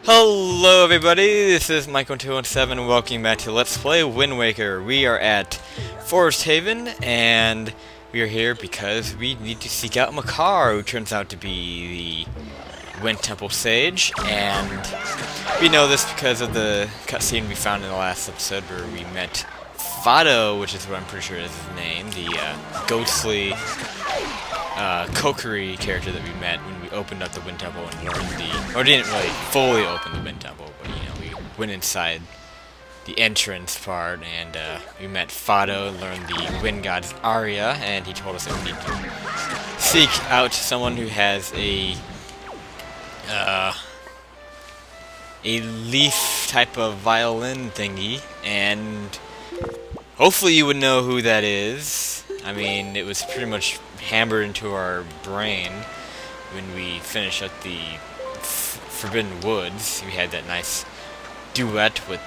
Hello everybody, this is Michael217 and welcome back to Let's Play Wind Waker. We are at Forest Haven and we are here because we need to seek out Makar, who turns out to be the Wind Temple Sage, and we know this because of the cutscene we found in the last episode where we met Fado, which is what I'm pretty sure is his name, the ghostly Kokiri character that we met when we opened up the Wind Temple and learned or didn't really fully open the Wind Temple, but you know, we went inside the entrance part and we met Fado, learned the Wind God's Aria, and he told us that we need to seek out someone who has a leaf type of violin thingy, and hopefully you would know who that is. I mean, it was pretty much hammered into our brain when we finished up the Forbidden Woods. We had that nice duet with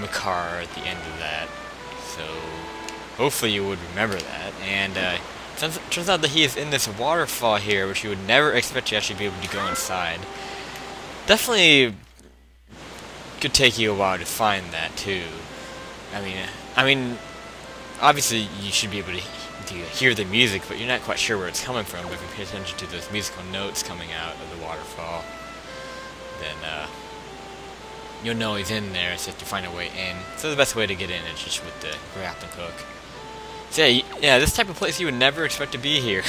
Makar at the end of that, so hopefully you would remember that. And turns out that he is in this waterfall here, which you would never expect to actually be able to go inside. Definitely could take you a while to find that too. I mean, obviously you should be able to hear the music, but you're not quite sure where it's coming from. But if you pay attention to those musical notes coming out of the waterfall, then you'll know he's in there, so you have to find a way in. So the best way to get in is just with the grappling hook. So yeah, this type of place you would never expect to be here.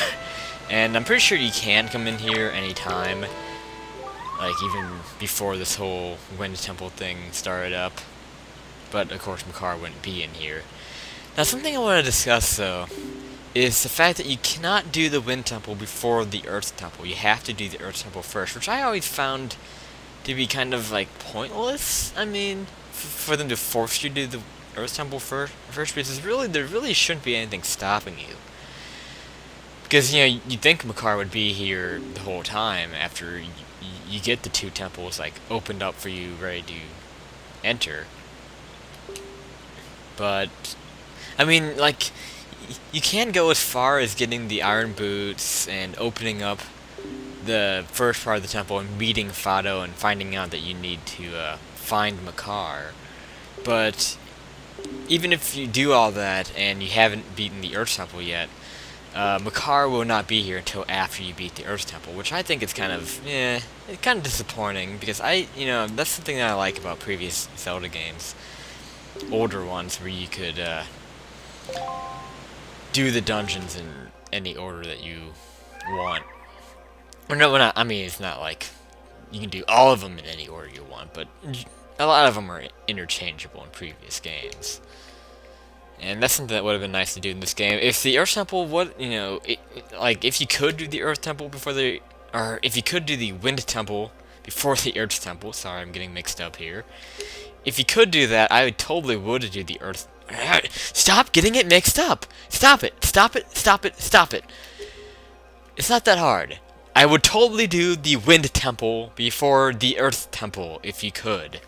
And I'm pretty sure you can come in here anytime, like even before this whole Wind Temple thing started up. But of course Makar wouldn't be in here. Now something I want to discuss though is the fact that you cannot do the Wind Temple before the Earth Temple. You have to do the Earth Temple first, which I always found to be kind of like pointless. I mean, for them to force you to do the Earth Temple first, because there really shouldn't be anything stopping you. Because, you know, you'd think Makar would be here the whole time after you get the two temples like opened up for you, ready to enter. But I mean, like, you can go as far as getting the iron boots and opening up the first part of the temple and meeting Fado and finding out that you need to find Makar. But even if you do all that and you haven't beaten the Earth Temple yet, Makar will not be here until after you beat the Earth Temple, which I think is kind of, it's kind of disappointing, because that's something that I like about previous Zelda games, older ones, where you could do the dungeons in any order that you want. Or no, I mean, it's not like you can do all of them in any order you want, but a lot of them are interchangeable in previous games. And that's something that would have been nice to do in this game. If the Earth Temple would, like, if you could do the Earth Temple before or if you could do the Wind Temple before the Earth Temple, sorry, I'm getting mixed up here. If you could do that, I totally would do the Earth. Stop getting it mixed up! Stop it! Stop it! Stop it! Stop it! It's not that hard. I would totally do the Wind Temple before the Earth Temple if you could.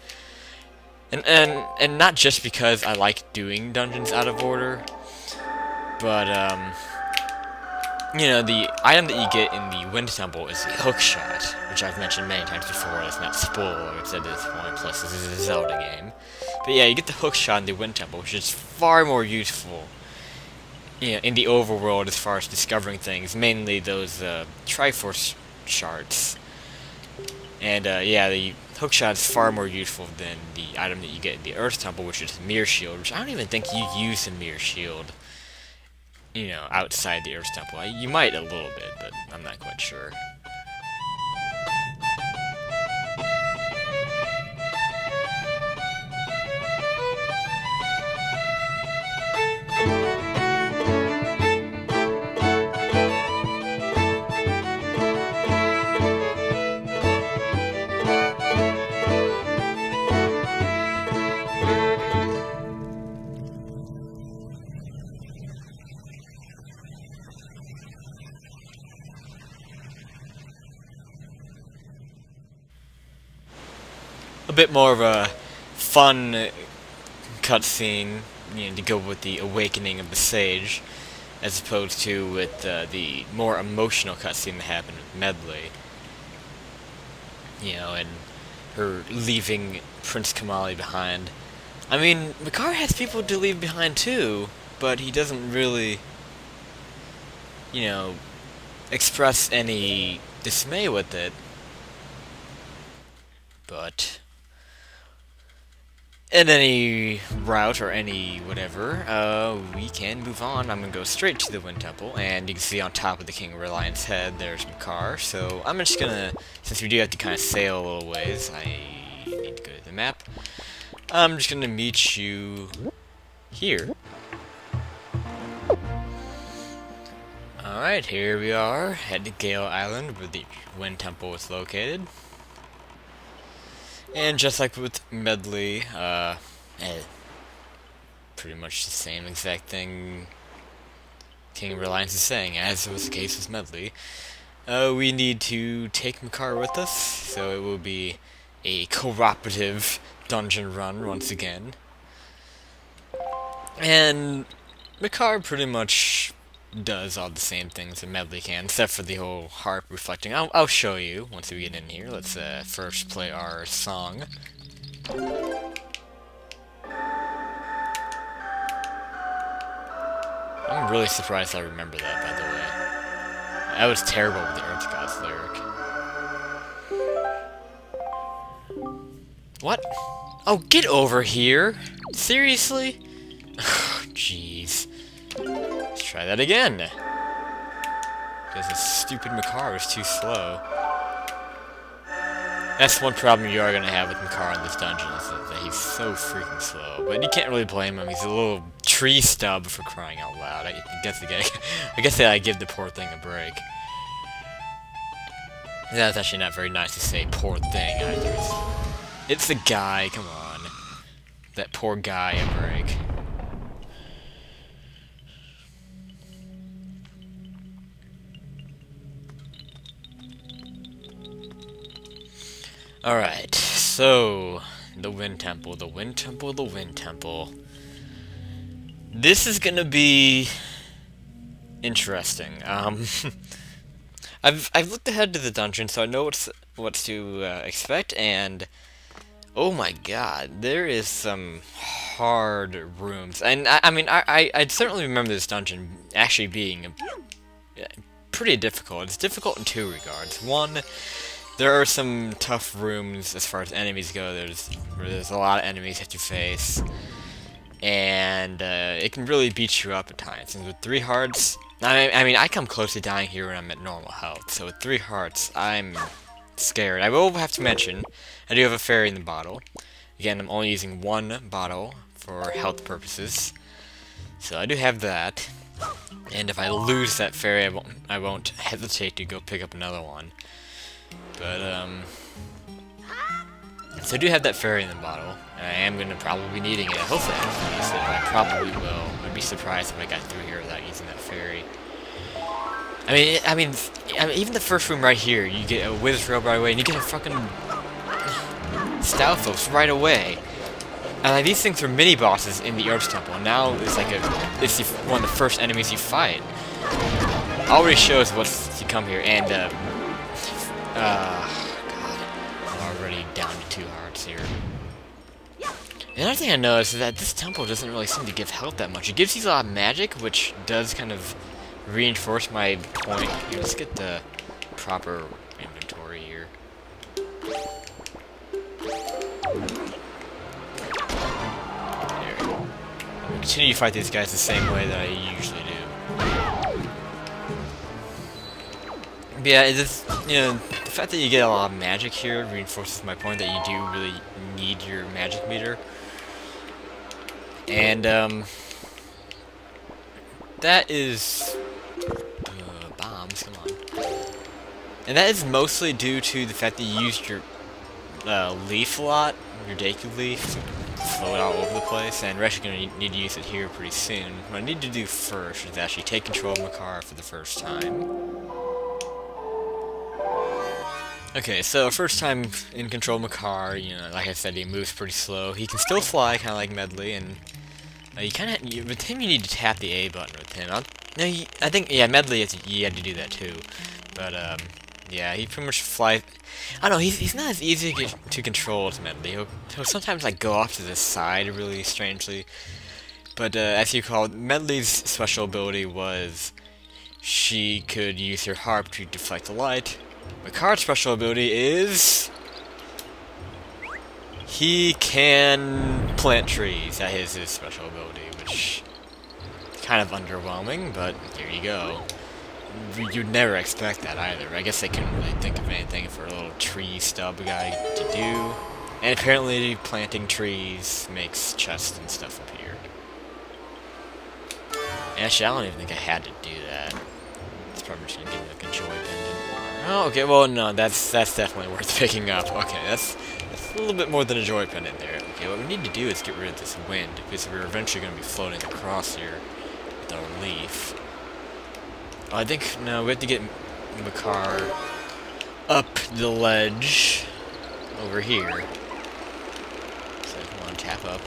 And not just because I like doing dungeons out of order, but you know, the item that you get in the Wind Temple is the hook shot, which I've mentioned many times before. That's not spoilers at this point, plus this is a Zelda game. But yeah, you get the hook shot in the Wind Temple, which is far more useful, you know, in the overworld as far as discovering things, mainly those Triforce shards. And yeah, the hook shot is far more useful than the item that you get in the Earth Temple, which is Mirror Shield, which I don't even think you use the Mirror Shield, you know, outside the Earth Temple. You might a little bit, but I'm not quite sure. A bit more of a fun cutscene, you know, to go with the awakening of the sage, as opposed to with the more emotional cutscene that happened with Medley. You know, and her leaving Prince Kamali behind. I mean, Makar has people to leave behind too, but he doesn't really, you know, express any dismay with it. But in any route or any whatever, we can move on. I'm gonna go straight to the Wind Temple, and you can see on top of the King of Reliance head, there's Makar. So I'm just gonna, since we do have to kind of sail a little ways, I need to go to the map. I'm just gonna meet you here. Alright, here we are, head to Gale Island, where the Wind Temple is located. And just like with Medli, pretty much the same exact thing King of Reliance is saying, as was the case with Medli. We need to take Makar with us, so it will be a cooperative dungeon run once again. And Makar pretty much does all the same things that Medli can, except for the whole harp reflecting. I'll show you once we get in here. Let's first play our song. I'm really surprised I remember that, by the way. I was terrible with the Earth Gods lyric. What? Oh, get over here! Seriously? Jeez. Let's try that again. Because this stupid Makar was too slow. That's one problem you are going to have with Makar in this dungeon, is that he's so freaking slow. But you can't really blame him. He's a little tree stub, for crying out loud. I guess that I give the poor thing a break. That's actually not very nice to say poor thing either. It's the guy, come on. That poor guy a break. Alright, so the Wind Temple, the Wind Temple, the Wind Temple. This is gonna be interesting. I've looked ahead to the dungeon, so I know what's to expect, and oh my god, there is some hard rooms. And I mean, I certainly remember this dungeon actually being pretty difficult. It's difficult in two regards. One, there are some tough rooms as far as enemies go. There's a lot of enemies you have to face, and it can really beat you up at times. And with 3 hearts, I mean, I come close to dying here when I'm at normal health. So with 3 hearts, I'm scared. I will have to mention, I do have a fairy in the bottle. Again, I'm only using 1 bottle for health purposes, so I do have that. And if I lose that fairy, I won't hesitate to go pick up another one. But, so I do have that fairy in the bottle, and I am going to probably be needing it. Hopefully I don't use it, but I probably will. I'd be surprised if I got through here without using that fairy. I mean, even the first room right here, you get a Wizrobe right away, and you get a fucking Stalfos right away. And like, these things are mini-bosses in the Earth Temple, and now it's like it's one of the first enemies you fight. Already shows what's to come here, and, God, I'm already down to 2 hearts here. Another thing I noticed is that this temple doesn't really seem to give health that much. It gives you a lot of magic, which does kind of reinforce my point. Here, let's get the proper inventory here. There. I'll continue to fight these guys the same way that I usually do. Yeah, it's, you know, the fact that you get a lot of magic here reinforces my point that you do really need your magic meter. And, that is... bombs, come on. And that is mostly due to the fact that you used your leaf a lot, your Deku leaf, to float all over the place, and we're actually going to need to use it here pretty soon. What I need to do first is actually take control of Makar for the first time. Okay, so first time in control of Makar, you know, like I said, he moves pretty slow. He can still fly, kind of like Medli, and with him you need to tap the A button with him. I think, yeah, Medli, you had to do that too. But, Yeah, he pretty much flies. I don't know. He's not as easy to control as Medley. He'll sometimes like go off to the side really strangely. But as you call it, Medley's special ability was she could use her harp to deflect the light. Makar's special ability is he can plant trees. That is his special ability, which is kind of underwhelming, but here you go. You'd never expect that either. I guess they couldn't really think of anything for a little tree stub guy to do. And apparently planting trees makes chests and stuff appear. Actually, I don't even think I had to do that. It's probably just gonna give me like a joy pendant. Oh, okay, well no, that's definitely worth picking up. Okay, that's a little bit more than a joy pendant there. Okay, what we need to do is get rid of this wind, because we're eventually gonna be floating across here with our leaf. I think, no, we have to get Makar up the ledge over here. So come on, tap up.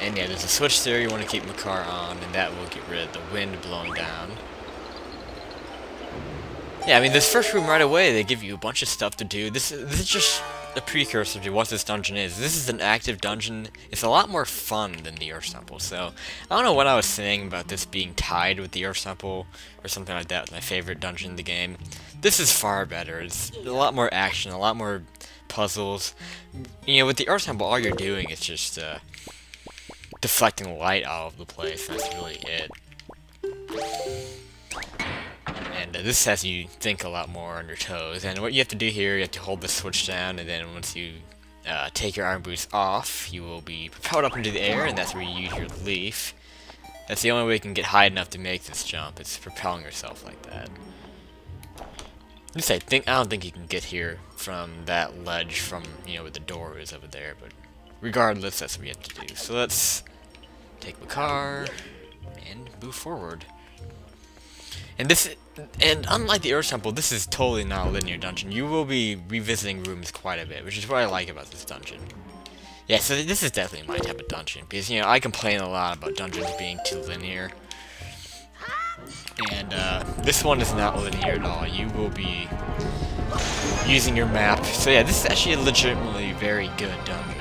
And yeah, there's a switch there you want to keep Makar on, and that will get rid of the wind blowing down. Yeah, I mean, this first room right away, they give you a bunch of stuff to do. This is just a precursor to what this dungeon is. This is an active dungeon. It's a lot more fun than the Earth Temple, so I don't know what I was saying about this being tied with the Earth Temple or something like that with my favorite dungeon in the game. This is far better. It's a lot more action, a lot more puzzles. You know, with the Earth Temple, all you're doing is just deflecting light all over the place. That's really it. And this has you think a lot more on your toes. And what you have to do here, you have to hold the switch down, and then once you take your iron boots off, you will be propelled up into the air, and that's where you use your leaf. That's the only way you can get high enough to make this jump. It's propelling yourself like that. At least I don't think you can get here from that ledge from, you know, where the door is over there, but regardless, that's what we have to do. So let's take the car and move forward. And unlike the Earth Temple, this is totally not a linear dungeon. You will be revisiting rooms quite a bit, which is what I like about this dungeon. Yeah, so this is definitely my type of dungeon, because, you know, I complain a lot about dungeons being too linear. And, this one is not linear at all. You will be using your map. So yeah, this is actually a legitimately very good dungeon.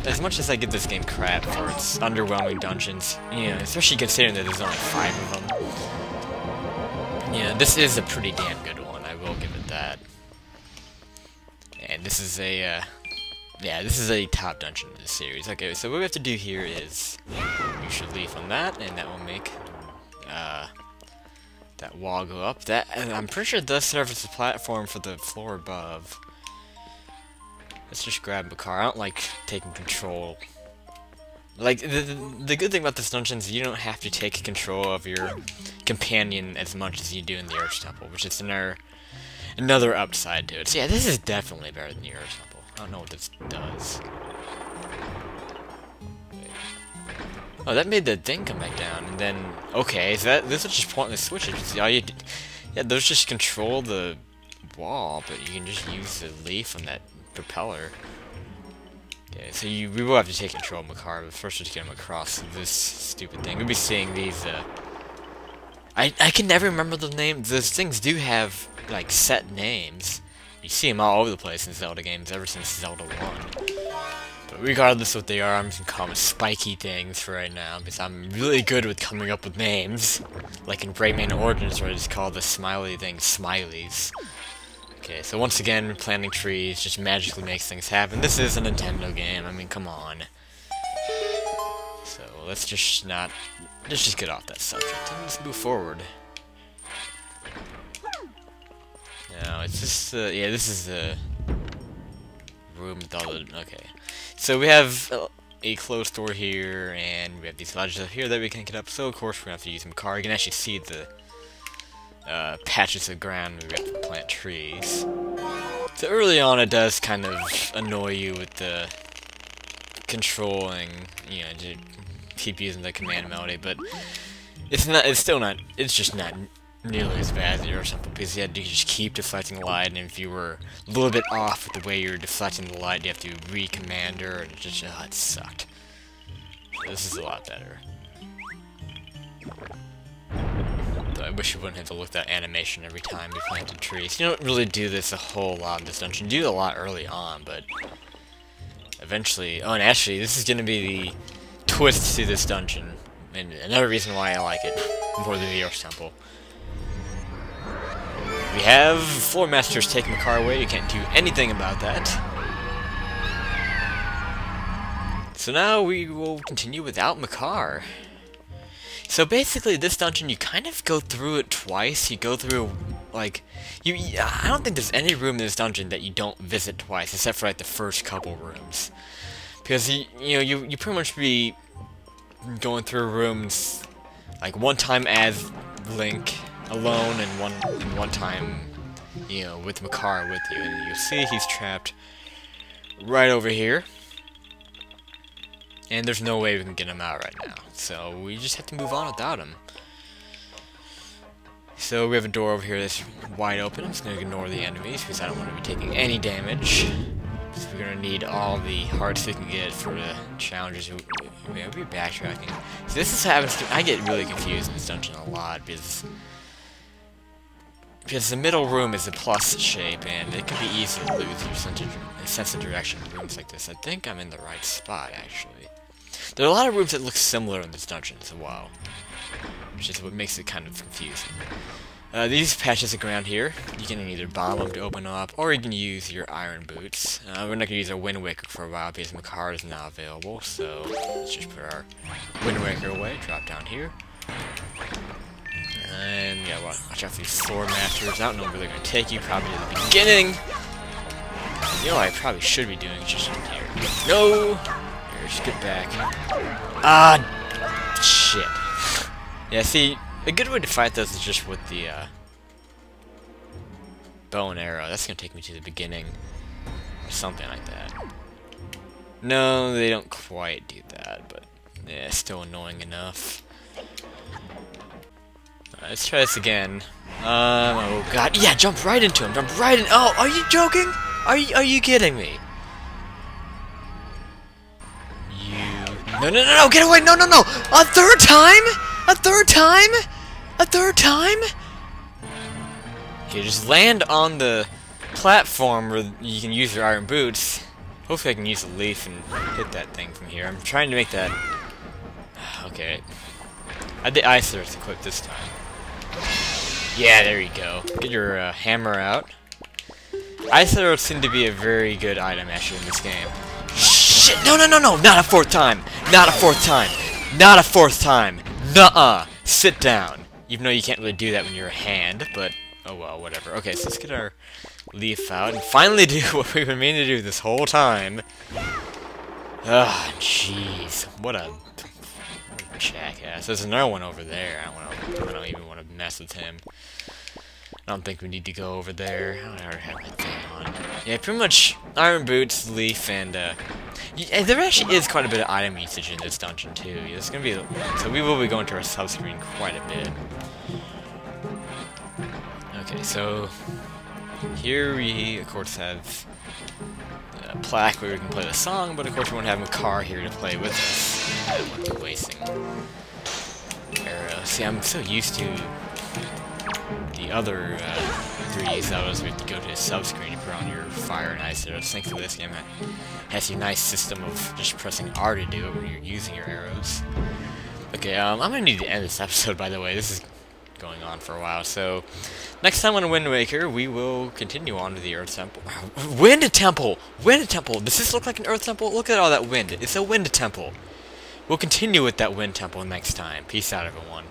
As much as I give this game crap for its underwhelming dungeons, you know, especially considering that there's only 5 of them. Yeah, this is a pretty damn good one, I will give it that. And this is a, yeah, this is a top dungeon in the series. Okay, so what we have to do here is, you should leaf on that, and that will make, that wall go up. That, and I'm pretty sure it does serve as a platform for the floor above. Let's just grab Makar. I don't like taking control. Like, the good thing about this dungeon is you don't have to take control of your companion as much as you do in the Earth Temple, which is another upside to it. So yeah, this is definitely better than the Earth Temple. I don't know what this does. Oh, that made the thing come back down, and then, okay, so this is just pointless switches. All you did, yeah, those just control the wall, but you can just use the leaf on that propeller. Okay, so we will have to take control of Makar, but first just get him across this stupid thing. We'll be seeing these, I can never remember the name. Those things do have, like, set names. You see them all over the place in Zelda games ever since Zelda 1. But regardless of what they are, I'm just gonna call them spiky things for right now, because I'm really good with coming up with names. Like in Rayman Origins, where I just call the smiley things Smileys. Okay, so once again, planting trees just magically makes things happen. This is a Nintendo game, I mean, come on. So, let's just get off that subject, and let's move forward. No, it's just, yeah, this is the room with all the, okay. So we have a closed door here, and we have these ledges up here that we can get up, so of course we're gonna have to use some car. You can actually see the patches of ground where we have to plant trees. So early on it does kind of annoy you with the controlling, you know, to keep using the command melody, but it's just not nearly as bad as the Earth Temple, because you had to just keep deflecting the light, and if you were a little bit off with the way you're deflecting the light, you have to re-command her, and it sucked. So this is a lot better. So I wish you wouldn't have to look at that animation every time you planted trees. You don't really do this a whole lot in this dungeon. You do it a lot early on, but eventually... Oh, and actually, this is going to be the twist to this dungeon. And another reason why I like it more than the Earth Temple. We have Floor Masters taking the car away. You can't do anything about that. So now we will continue without Makar. So basically, this dungeon, you kind of go through it twice. You go through, like, I don't think there's any room in this dungeon that you don't visit twice, except for, like, the first couple rooms. Because, you pretty much be going through rooms, like, one time as Link alone, and one time, with Makar with you. And you'll see he's trapped right over here. And there's no way we can get him out right now. So we just have to move on without him. So we have a door over here that's wide open. I'm just going to ignore the enemies because I don't want to be taking any damage. So we're going to need all the hearts we can get for the challenges. We'll be backtracking. So this is happens to... I get really confused in this dungeon a lot because the middle room is a plus shape and it can be easy to lose your sense of direction in rooms like this. I think I'm in the right spot, actually. There are a lot of rooms that look similar in this dungeon as well, which is what makes it kind of confusing. These patches of ground here, you can either bomb them to open them up, or you can use your iron boots. We're not going to use our Wind Waker for a while because Makar is not available, so let's just put our Wind Waker away, drop down here. And yeah, watch out for these Floor Masters. I don't know where they're going to take you, probably at the beginning. You know what I probably should be doing, just in here. No! Just get back. Ah, shit. Yeah, see, a good way to fight those is just with the bow and arrow. That's gonna take me to the beginning, or something like that. No, they don't quite do that, but yeah, still annoying enough. Let's try this again. Oh god, yeah, jump right into him. Jump right in. Oh, are you joking? Are you kidding me? No, get away! No! A third time? A third time? A third time? Okay, just land on the platform where you can use your iron boots. Hopefully I can use a leaf and hit that thing from here. I'm trying to make that... Okay. I had the Ice Earth equipped this time. Yeah, there you go. Get your hammer out. Ice Earth seemed to be a very good item, actually, in this game. Shit! No! Not a fourth time! Not a fourth time! Not a fourth time! Nuh-uh! Sit down! Even though you can't really do that when you're a hand, but... Oh well, whatever. Okay, so let's get our leaf out and finally do what we've been meaning to do this whole time. Ah, jeez. What a jackass. There's another one over there. I don't even want to mess with him. I don't think we need to go over there. I don't ever have my thing on. Yeah, pretty much iron boots, leaf, and yeah, there actually is quite a bit of item usage in this dungeon too. It's gonna be so we will be going to our sub-screen quite a bit. Okay, so here we of course have a plaque where we can play the song, but of course we won't have Makar here to play with us. I don't want to be wasting arrows. See, I'm so used to the other 3D levels where you have to go to a sub-screen and put on your fire and ice arrows. Thankfully this game has a nice system of just pressing R to do it when you're using your arrows. Okay, I'm gonna need to end this episode, by the way. This is going on for a while, so next time on Wind Waker, we will continue on to the Earth Temple. Wind Temple! Wind Temple! Does this look like an Earth Temple? Look at all that wind. It's a Wind Temple. We'll continue with that Wind Temple next time. Peace out, everyone.